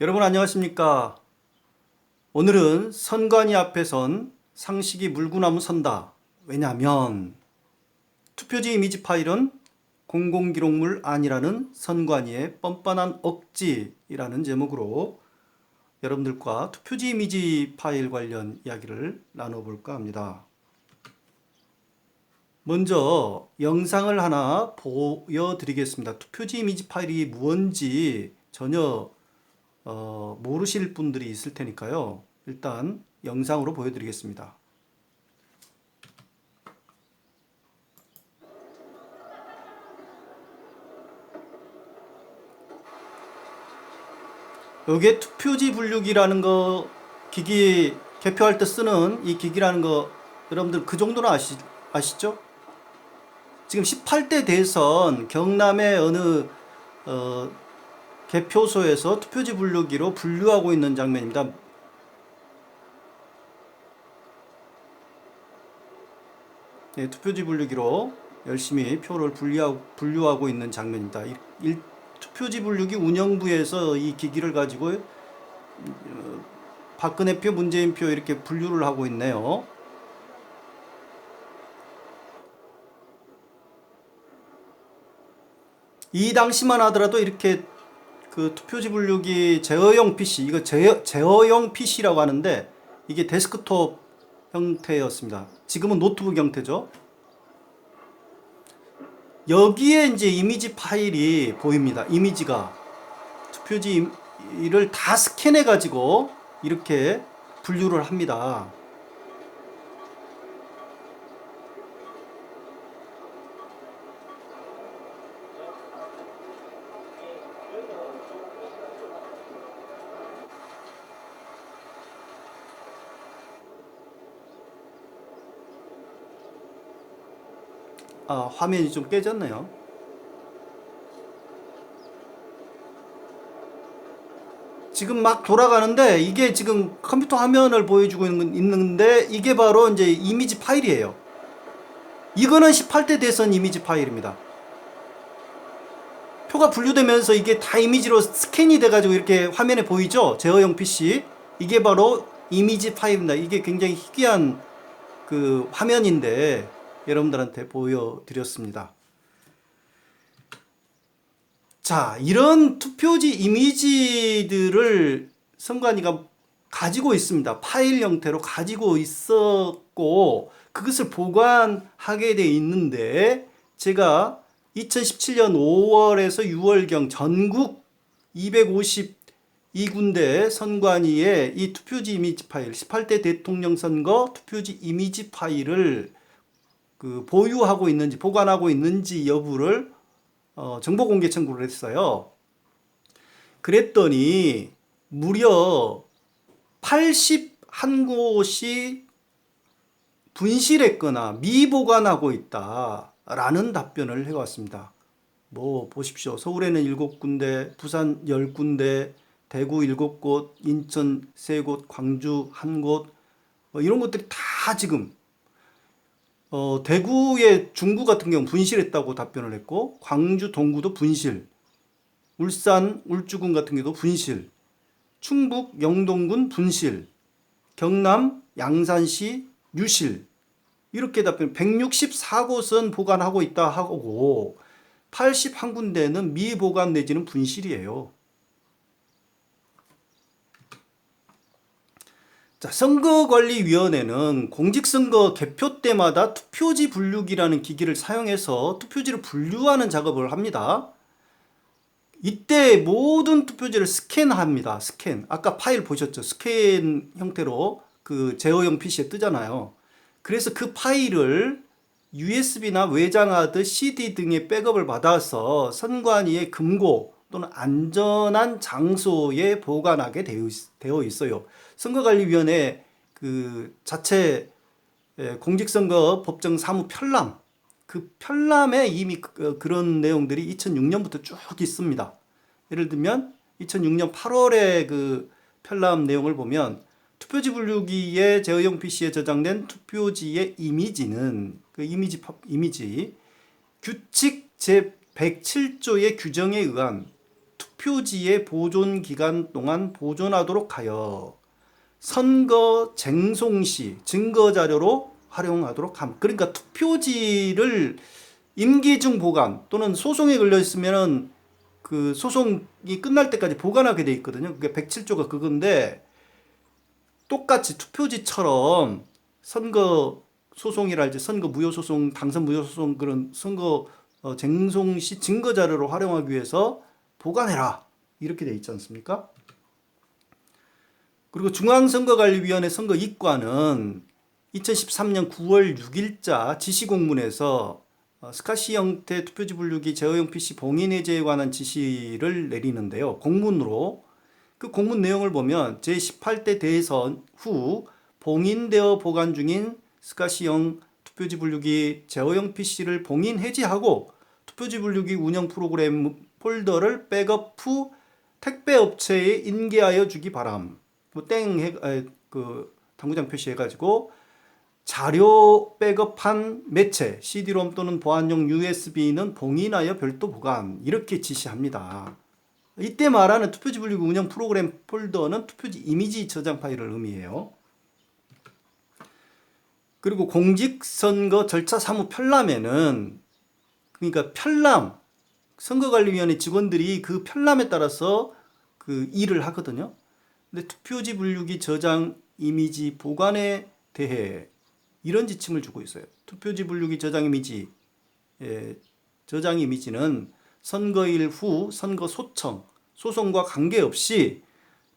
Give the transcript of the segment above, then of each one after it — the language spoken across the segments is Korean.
여러분 안녕하십니까? 오늘은 선관위 앞에 선 상식이 물구나무 선다. 왜냐하면 투표지 이미지 파일은 공공기록물 아니라는 선관위의 뻔뻔한 억지이라는 제목으로 여러분들과 투표지 이미지 파일 관련 이야기를 나눠볼까 합니다. 먼저 영상을 하나 보여드리겠습니다. 투표지 이미지 파일이 무언지 전혀 모르실 분들이 있을 테니까요. 일단 영상으로 보여드리겠습니다. 여기에 투표지 분류기라는 거 기기 개표할 때 쓰는 이 기기라는 거 여러분들 그 정도는 아시죠? 지금 18대 대선 경남의 어느 어, 개표소에서 투표지 분류기로 분류하고 있는 장면입니다. 네, 투표지 분류기로 열심히 표를 분류하고 있는 장면입니다. 투표지 분류기 운영부에서 이 기기를 가지고 박근혜 표, 문재인 표 이렇게 분류를 하고 있네요. 이 당시만 하더라도 이렇게 그 투표지 분류기 제어용 PC, 이거 제어용 PC라고 하는데 이게 데스크톱 형태였습니다. 지금은 노트북 형태죠. 여기에 이제 이미지 파일이 보입니다. 이미지가 투표지를 다 스캔해 가지고 이렇게 분류를 합니다. 아, 화면이 좀 깨졌네요. 지금 막 돌아가는데 이게 지금 컴퓨터 화면을 보여주고 있는데 이게 바로 이제 이미지 파일이에요. 이거는 18대 대선 이미지 파일입니다. 표가 분류되면서 이게 다 이미지로 스캔이 돼가지고 이렇게 화면에 보이죠? 제어용 PC. 이게 바로 이미지 파일입니다. 이게 굉장히 희귀한 그 화면인데 여러분들한테 보여드렸습니다. 자, 이런 투표지 이미지들을 선관위가 가지고 있습니다. 파일 형태로 가지고 있었고 그것을 보관하게 돼 있는데 제가 2017년 5월에서 6월경 전국 252군데 선관위에 이 투표지 이미지 파일, 18대 대통령 선거 투표지 이미지 파일을 그 보유하고 있는지 보관하고 있는지 여부를 정보 공개 청구를 했어요. 그랬더니 무려 81곳이 분실했거나 미보관하고 있다라는 답변을 해왔습니다. 뭐 보십시오. 서울에는 7군데, 부산 10군데, 대구 7곳, 인천 3곳, 광주 1곳, 이런 것들이 다 지금 대구의 중구 같은 경우 분실했다고 답변을 했고 광주 동구도 분실, 울산 울주군 같은 경우도 분실, 충북 영동군 분실, 경남 양산시 유실 이렇게 답변 164곳은 보관하고 있다 하고 81군데는 미보관 내지는 분실이에요. 자, 선거관리위원회는 공직선거 개표 때마다 투표지 분류기라는 기기를 사용해서 투표지를 분류하는 작업을 합니다. 이때 모든 투표지를 스캔합니다. 스캔. 아까 파일 보셨죠? 스캔 형태로 그 제어용 PC에 뜨잖아요. 그래서 그 파일을 USB나 외장하드, CD 등의 백업을 받아서 선관위의 금고 또는 안전한 장소에 보관하게 되어 있어요. 선거관리위원회 그 자체 공직선거 법정 사무 편람, 그 편람에 이미 그런 내용들이 2006년부터 쭉 있습니다. 예를 들면 2006년 8월에 그 편람 내용을 보면 투표지 분류기에 제어용 PC에 저장된 투표지의 이미지는 그 이미지 규칙 제 107조의 규정에 의한 투표지의 보존 기간 동안 보존하도록 하여 선거 쟁송 시 증거 자료로 활용하도록 함. 그러니까 투표지를 임기 중 보관 또는 소송에 걸려 있으면은 그 소송이 끝날 때까지 보관하게 돼 있거든요. 그게 107조가 그건데 똑같이 투표지처럼 선거 소송이랄지 선거 무효 소송, 당선 무효 소송 그런 선거 쟁송 시 증거 자료로 활용하기 위해서 보관해라. 이렇게 돼 있지 않습니까? 그리고 중앙선거관리위원회 선거이과는 2013년 9월 6일자 지시공문에서 스카시 형태 투표지 분류기 제어용 PC 봉인 해제에 관한 지시를 내리는데요. 공문으로 그 공문 내용을 보면 제18대 대선 후 봉인되어 보관 중인 스카시형 투표지 분류기 제어용 PC를 봉인 해제하고 투표지 분류기 운영 프로그램 폴더를 백업 후 택배업체에 인계하여 주기 바람. 그 당구장 표시해가지고 자료 백업한 매체 CD-ROM 또는 보안용 USB는 봉인하여 별도 보관 이렇게 지시합니다. 이때 말하는 투표지 분류기 운영 프로그램 폴더는 투표지 이미지 저장 파일을 의미해요. 그리고 공직선거 절차 사무 편람에는 그러니까 편람 선거관리위원회 직원들이 그 편람에 따라서 그 일을 하거든요. 근데 투표지 분류기 저장 이미지 보관에 대해 이런 지침을 주고 있어요. 투표지 분류기 저장 이미지, 저장 이미지는 선거일 후 선거 소송과 관계없이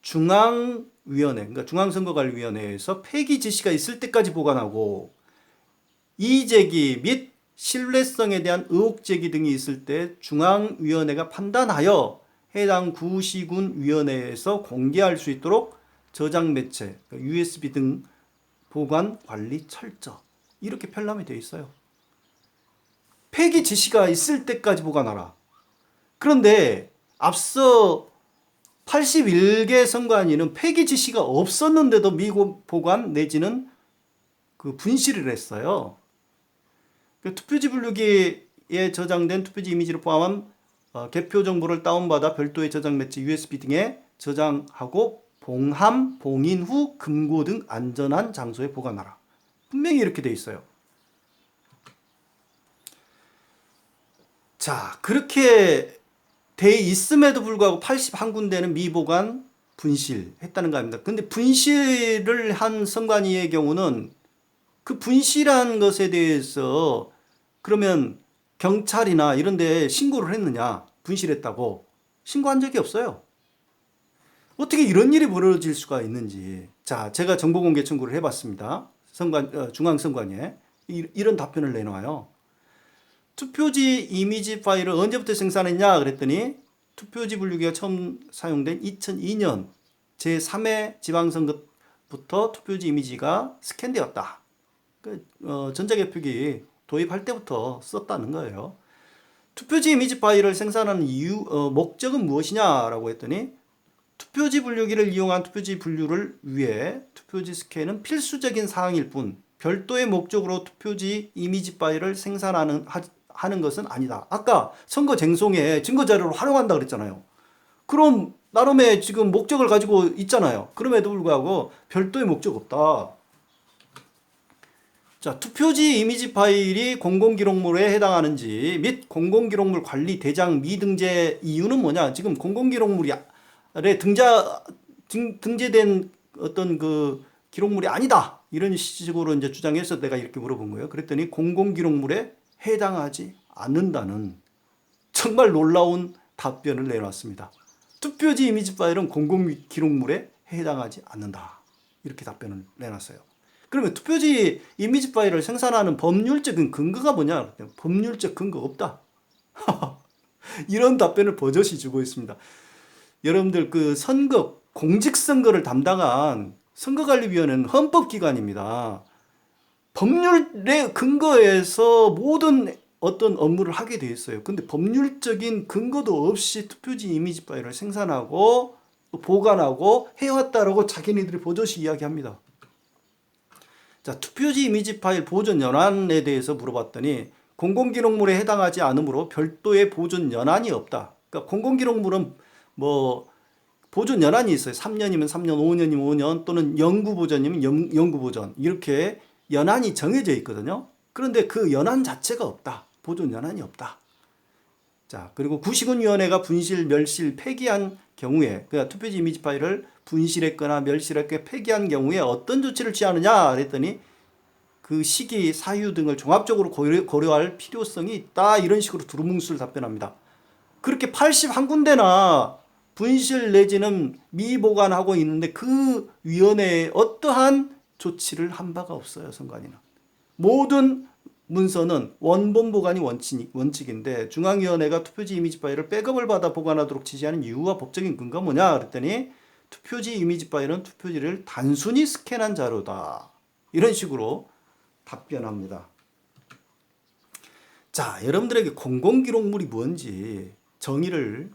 중앙위원회, 그러니까 중앙선거관리위원회에서 폐기 지시가 있을 때까지 보관하고 이의제기 및 신뢰성에 대한 의혹 제기 등이 있을 때 중앙위원회가 판단하여 해당 구시군 위원회에서 공개할 수 있도록 저장 매체, USB 등 보관 관리 철저 이렇게 편람이 되어 있어요. 폐기 지시가 있을 때까지 보관하라. 그런데 앞서 81개 선관위는 폐기 지시가 없었는데도 미보관 내지는 그 분실을 했어요. 투표지 분류기에 저장된 투표지 이미지를 포함한 개표 정보를 다운받아 별도의 저장 매체 USB 등에 저장하고 봉함, 봉인 후 금고 등 안전한 장소에 보관하라. 분명히 이렇게 돼 있어요. 자, 그렇게 돼 있음에도 불구하고 81군데는 미보관, 분실했다는 거 아닙니다. 근데 분실을 한 선관위의 경우는 그 분실한 것에 대해서 그러면 경찰이나 이런 데 신고를 했느냐? 분실했다고. 신고한 적이 없어요. 어떻게 이런 일이 벌어질 수가 있는지. 자, 제가 정보공개 청구를 해봤습니다. 중앙선관위에. 이런 답변을 내놔요. 투표지 이미지 파일을 언제부터 생산했냐 그랬더니 투표지 분류기가 처음 사용된 2002년 제3회 지방선거부터 투표지 이미지가 스캔되었다. 전자개표기 도입할 때부터 썼다는 거예요. 투표지 이미지 파일을 생산하는 목적은 무엇이냐라고 했더니 투표지 분류기를 이용한 투표지 분류를 위해 투표지 스캔은 필수적인 사항일 뿐 별도의 목적으로 투표지 이미지 파일을 생산하는 것은 아니다. 아까 선거 쟁송에 증거 자료로 활용한다 그랬잖아요. 그럼 나름의 지금 목적을 가지고 있잖아요. 그럼에도 불구하고 별도의 목적 없다. 자, 투표지 이미지 파일이 공공기록물에 해당하는지 및 공공기록물 관리 대장 미등재 이유는 뭐냐? 지금 공공기록물에 등재된 어떤 그 기록물이 아니다. 이런 식으로 이제 주장해서 내가 이렇게 물어본 거예요. 그랬더니 공공기록물에 해당하지 않는다는 정말 놀라운 답변을 내놨습니다. 투표지 이미지 파일은 공공기록물에 해당하지 않는다. 이렇게 답변을 내놨어요. 그러면 투표지 이미지 파일을 생산하는 법률적인 근거가 뭐냐? 법률적 근거 없다. 이런 답변을 버젓이 주고 있습니다. 여러분들 그 공직선거를 담당한 선거관리위원회는 헌법기관입니다. 법률의 근거에서 모든 어떤 업무를 하게 되어 있어요. 근데 법률적인 근거도 없이 투표지 이미지 파일을 생산하고 보관하고 해왔다라고 자기네들이 버젓이 이야기합니다. 자, 투표지 이미지 파일 보존 연한에 대해서 물어봤더니 공공기록물에 해당하지 않으므로 별도의 보존 연한이 없다. 그러니까 공공기록물은 뭐 보존 연한이 있어요. 3년이면 3년, 5년이면 5년, 또는 영구 보존이면 영구 보존. 이렇게 연한이 정해져 있거든요. 그런데 그 연한 자체가 없다. 보존 연한이 없다. 자, 그리고 구시군위원회가 분실, 멸실, 폐기한 경우에, 그러니까 투표지 이미지 파일을 분실했거나 멸실했거나 폐기한 경우에 어떤 조치를 취하느냐 그랬더니 그 시기, 사유 등을 종합적으로 고려할 필요성이 있다. 이런 식으로 두루뭉술 답변합니다. 그렇게 81군데나 분실 내지는 미보관하고 있는데 그 위원회에 어떠한 조치를 한 바가 없어요. 선관위는. 모든 문서는 원본 보관이 원칙인데 중앙위원회가 투표지 이미지 파일을 백업을 받아 보관하도록 지시하는 이유와 법적인 근거가 뭐냐 그랬더니 투표지 이미지 파일은 투표지를 단순히 스캔한 자료다. 이런 식으로 답변합니다. 자, 여러분들에게 공공기록물이 뭔지 정의를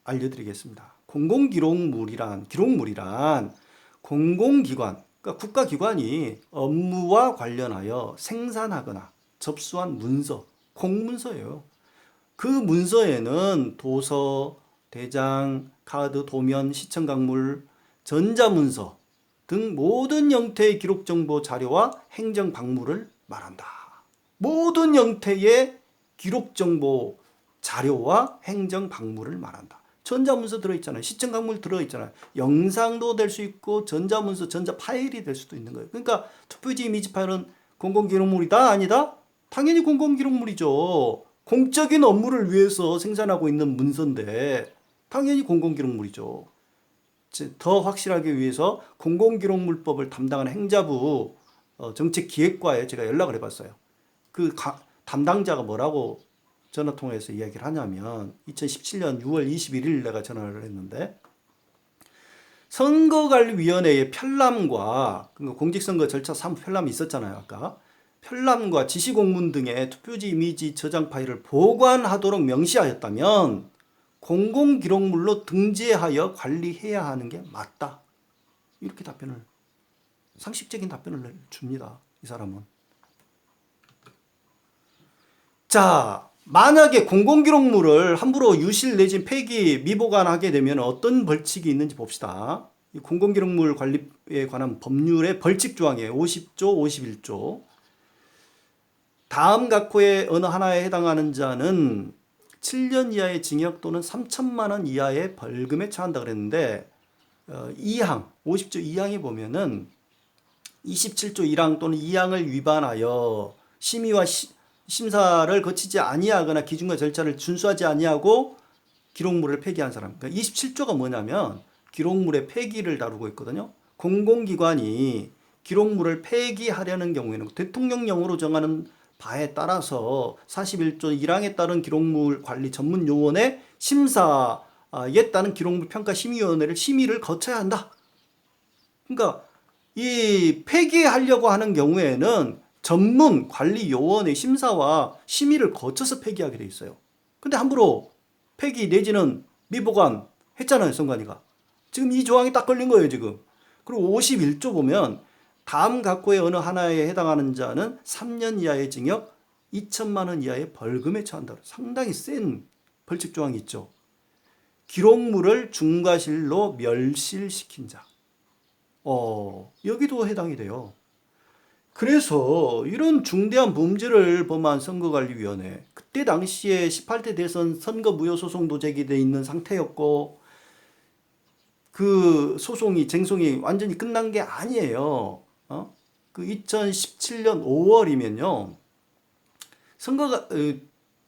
알려드리겠습니다. 공공기록물이란 공공기관, 그러니까 국가기관이 업무와 관련하여 생산하거나 접수한 문서, 공문서예요. 그 문서에는 도서, 대장, 카드, 도면, 시청각물, 전자문서 등 모든 형태의 기록정보 자료와 행정박물을 말한다. 모든 형태의 기록정보 자료와 행정박물을 말한다. 전자문서 들어있잖아요. 시청각물 들어있잖아요. 영상도 될 수 있고 전자문서, 전자파일이 될 수도 있는 거예요. 그러니까 투표지 이미지 파일은 공공기록물이다? 아니다? 당연히 공공기록물이죠. 공적인 업무를 위해서 생산하고 있는 문서인데 당연히 공공기록물이죠. 더 확실하게 위해서 공공기록물법을 담당하는 행자부 정책기획과에 제가 연락을 해봤어요. 그 담당자가 뭐라고 전화통화해서 이야기를 하냐면 2017년 6월 21일 내가 전화를 했는데 선거관리위원회의 편람과 공직선거 절차 3부 편람이 있었잖아요. 아까 편람과 지시공문 등의 투표지 이미지 저장 파일을 보관하도록 명시하였다면 공공기록물로 등재하여 관리해야 하는 게 맞다. 이렇게 상식적인 답변을 줍니다. 이 사람은. 자, 만약에 공공기록물을 함부로 유실 내지 폐기, 미보관하게 되면 어떤 벌칙이 있는지 봅시다. 이 공공기록물 관리에 관한 법률의 벌칙 조항이에요. 50조, 51조. 다음 각호의 어느 하나에 해당하는 자는 7년 이하의 징역 또는 3천만 원 이하의 벌금에 처한다 그랬는데 2항, 50조 2항에 보면은 27조 1항 또는 2항을 위반하여 심의와 심사를 거치지 아니하거나 기준과 절차를 준수하지 아니하고 기록물을 폐기한 사람. 그러니까 27조가 뭐냐면 기록물의 폐기를 다루고 있거든요. 공공기관이 기록물을 폐기하려는 경우에는 대통령령으로 정하는 바에 따라서 41조 1항에 따른 기록물 관리 전문 요원의 심사에 따른 기록물 평가 심의위원회를 심의를 거쳐야 한다. 그러니까 이 폐기하려고 하는 경우에는 전문 관리 요원의 심사와 심의를 거쳐서 폐기하게 돼 있어요. 근데 함부로 폐기 내지는 미보관 했잖아요, 선관위가. 지금 이 조항이 딱 걸린 거예요, 지금. 그리고 51조 보면 다음 각호의 어느 하나에 해당하는 자는 3년 이하의 징역, 2천만 원 이하의 벌금에 처한다. 상당히 센 벌칙 조항이 있죠. 기록물을 중과실로 멸실시킨 자. 여기도 해당이 돼요. 그래서 이런 중대한 범죄를 범한 선거관리위원회, 그때 당시에 18대 대선 선거 무효 소송도 제기돼 있는 상태였고 그 쟁송이 완전히 끝난 게 아니에요. 그 2017년 5월이면요.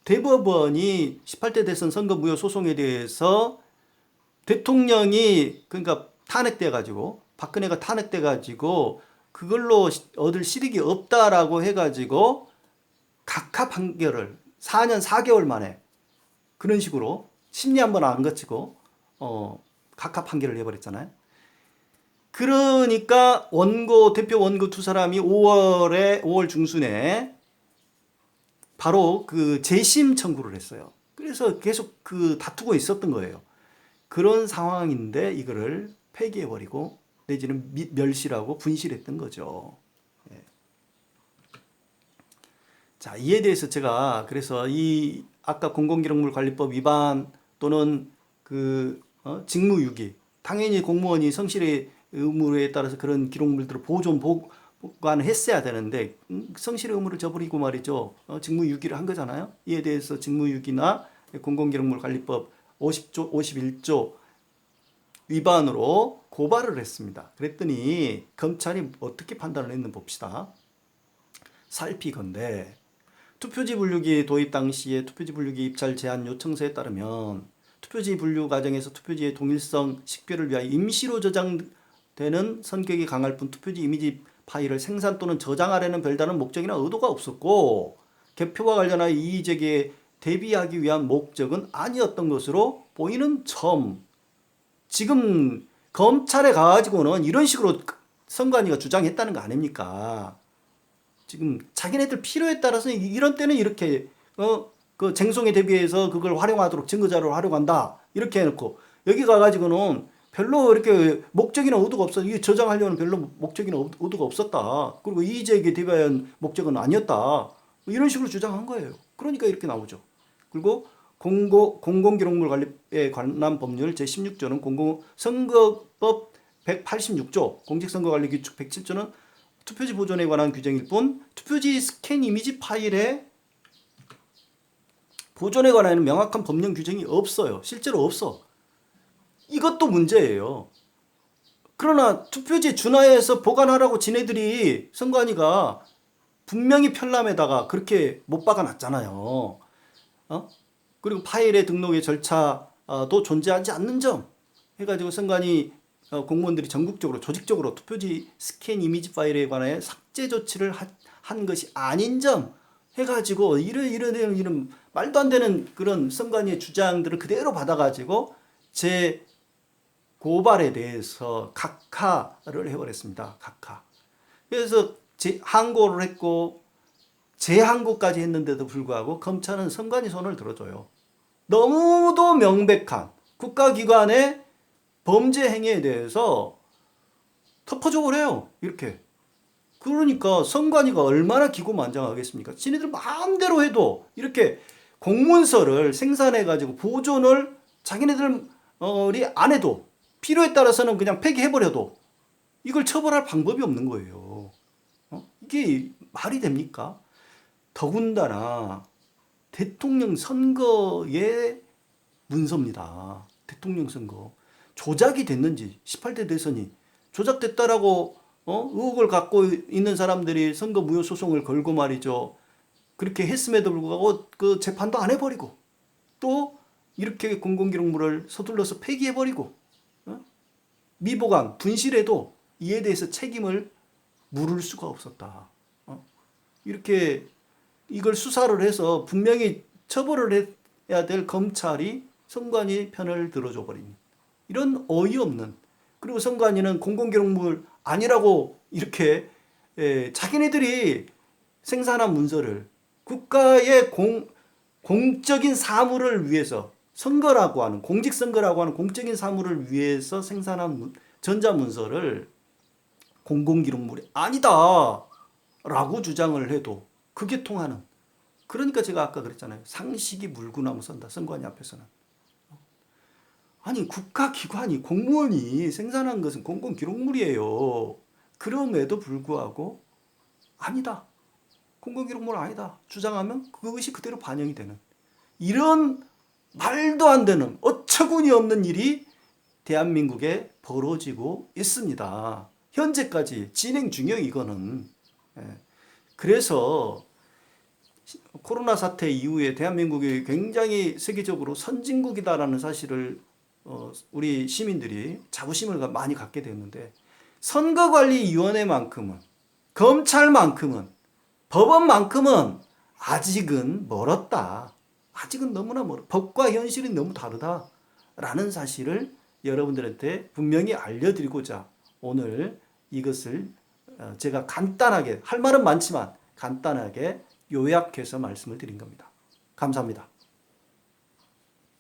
대법원이 18대 대선 선거 무효 소송에 대해서 대통령이 그러니까 탄핵돼 가지고 박근혜가 탄핵돼 가지고 그걸로 얻을 실익이 없다라고 해가지고 각하 판결을 4년 4개월 만에 그런 식으로 심리 한번 안 거치고 각하 판결을 해버렸잖아요. 그러니까 대표 원고 두 사람이 5월 중순에 바로 그 재심 청구를 했어요. 그래서 계속 그 다투고 있었던 거예요. 그런 상황인데 이거를 폐기해버리고 내지는 멸실하고 분실했던 거죠. 예. 자, 이에 대해서 제가 그래서 이 아까 공공기록물 관리법 위반 또는 그 직무유기. 당연히 공무원이 성실의 의무에 따라서 그런 기록물들을 보관을 했어야 되는데 성실의 의무를 저버리고 말이죠. 직무유기를 한 거잖아요. 이에 대해서 직무유기나 공공기록물관리법 50조, 51조 위반으로 고발을 했습니다. 그랬더니 검찰이 어떻게 판단을 했는지 봅시다. 살피건대 투표지 분류기 도입 당시에 투표지 분류기 입찰 제한 요청서에 따르면 투표지 분류 과정에서 투표지의 동일성, 식별을 위하여 임시로 저장되는 성격이 강할 뿐 투표지 이미지 파일을 생산 또는 저장하려는 별다른 목적이나 의도가 없었고 개표와 관련하여 이의제기에 대비하기 위한 목적은 아니었던 것으로 보이는 점. 지금 검찰에 가가지고는 이런 식으로 선관위가 주장했다는 거 아닙니까? 지금 자기네들 필요에 따라서 이런 때는 이렇게 그 쟁송에 대비해서 그걸 활용하도록 증거자료를 활용한다 이렇게 해놓고 여기 가가지고는 별로 이렇게 목적이나 의도가 없어. 이게 저장하려는 별로 목적이나 의도가 없었다. 그리고 이의제기에 대비한 목적은 아니었다. 이런 식으로 주장한 거예요. 그러니까 이렇게 나오죠. 그리고 공공기록물관리에 관한 법률 제16조는 선거법 186조, 공직선거관리규칙 107조는 투표지 보존에 관한 규정일 뿐 투표지 스캔 이미지 파일의 보존에 관한 명확한 법령 규정이 없어요. 실제로 없어. 이것도 문제예요. 그러나 투표지 준하에서 보관하라고 지네들이 선관위가 분명히 편람에다가 그렇게 못 박아놨잖아요. 그리고 파일의 등록의 절차도 존재하지 않는 점 해가지고 선관위 공무원들이 전국적으로 조직적으로 투표지 스캔 이미지 파일에 관하여 삭제 조치를 한 것이 아닌 점 해가지고 이런 말도 안 되는 그런 선관위의 주장들을 그대로 받아가지고 제 고발에 대해서 각하를 해버렸습니다. 각하. 그래서 항고를 했고 재항고까지 했는데도 불구하고 검찰은 선관위 손을 들어줘요. 너무도 명백한 국가기관의 범죄 행위에 대해서 덮어줘 버려요. 이렇게. 그러니까 선관위가 얼마나 기고만장하겠습니까? 지네들 마음대로 해도 이렇게 공문서를 생산해가지고 보존을 자기네들이 안 해도 필요에 따라서는 그냥 폐기해버려도 이걸 처벌할 방법이 없는 거예요. 이게 말이 됩니까? 더군다나 대통령 선거의 문서입니다. 대통령 선거. 조작이 됐는지 18대 대선이 조작됐다라고 의혹을 갖고 있는 사람들이 선거 무효 소송을 걸고 말이죠. 그렇게 했음에도 불구하고 그 재판도 안 해버리고 또 이렇게 공공기록물을 서둘러서 폐기해버리고 미보관, 분실해도 이에 대해서 책임을 물을 수가 없었다. 이렇게 이걸 수사를 해서 분명히 처벌을 해야 될 검찰이 선관위 편을 들어줘 버린 이런 어이없는, 그리고 선관위는 공공기록물 아니라고 이렇게 자기네들이 생산한 문서를 국가의 공적인 사무를 위해서 선거라고 하는 공직선거라고 하는 공적인 사무를 위해서 생산한 전자문서를 공공기록물이 아니다 라고 주장을 해도 그게 통하는, 그러니까 제가 아까 그랬잖아요. 상식이 물구나무 선다. 선관위 앞에서는. 아니 국가기관이 공무원이 생산한 것은 공공기록물이에요. 그럼에도 불구하고 아니다. 공공기록물 아니다. 주장하면 그것이 그대로 반영이 되는 이런 말도 안 되는 어처구니 없는 일이 대한민국에 벌어지고 있습니다. 현재까지 진행 중이에요. 이거는. 그래서 코로나 사태 이후에 대한민국이 굉장히 세계적으로 선진국이다라는 사실을 우리 시민들이 자부심을 많이 갖게 됐는데, 선거관리위원회만큼은, 검찰만큼은, 법원만큼은 아직은 멀었다. 아직은 너무나 멀어. 법과 현실이 너무 다르다라는 사실을 여러분들한테 분명히 알려드리고자 오늘 이것을 제가 간단하게, 할 말은 많지만 간단하게 요약해서 말씀을 드린 겁니다. 감사합니다.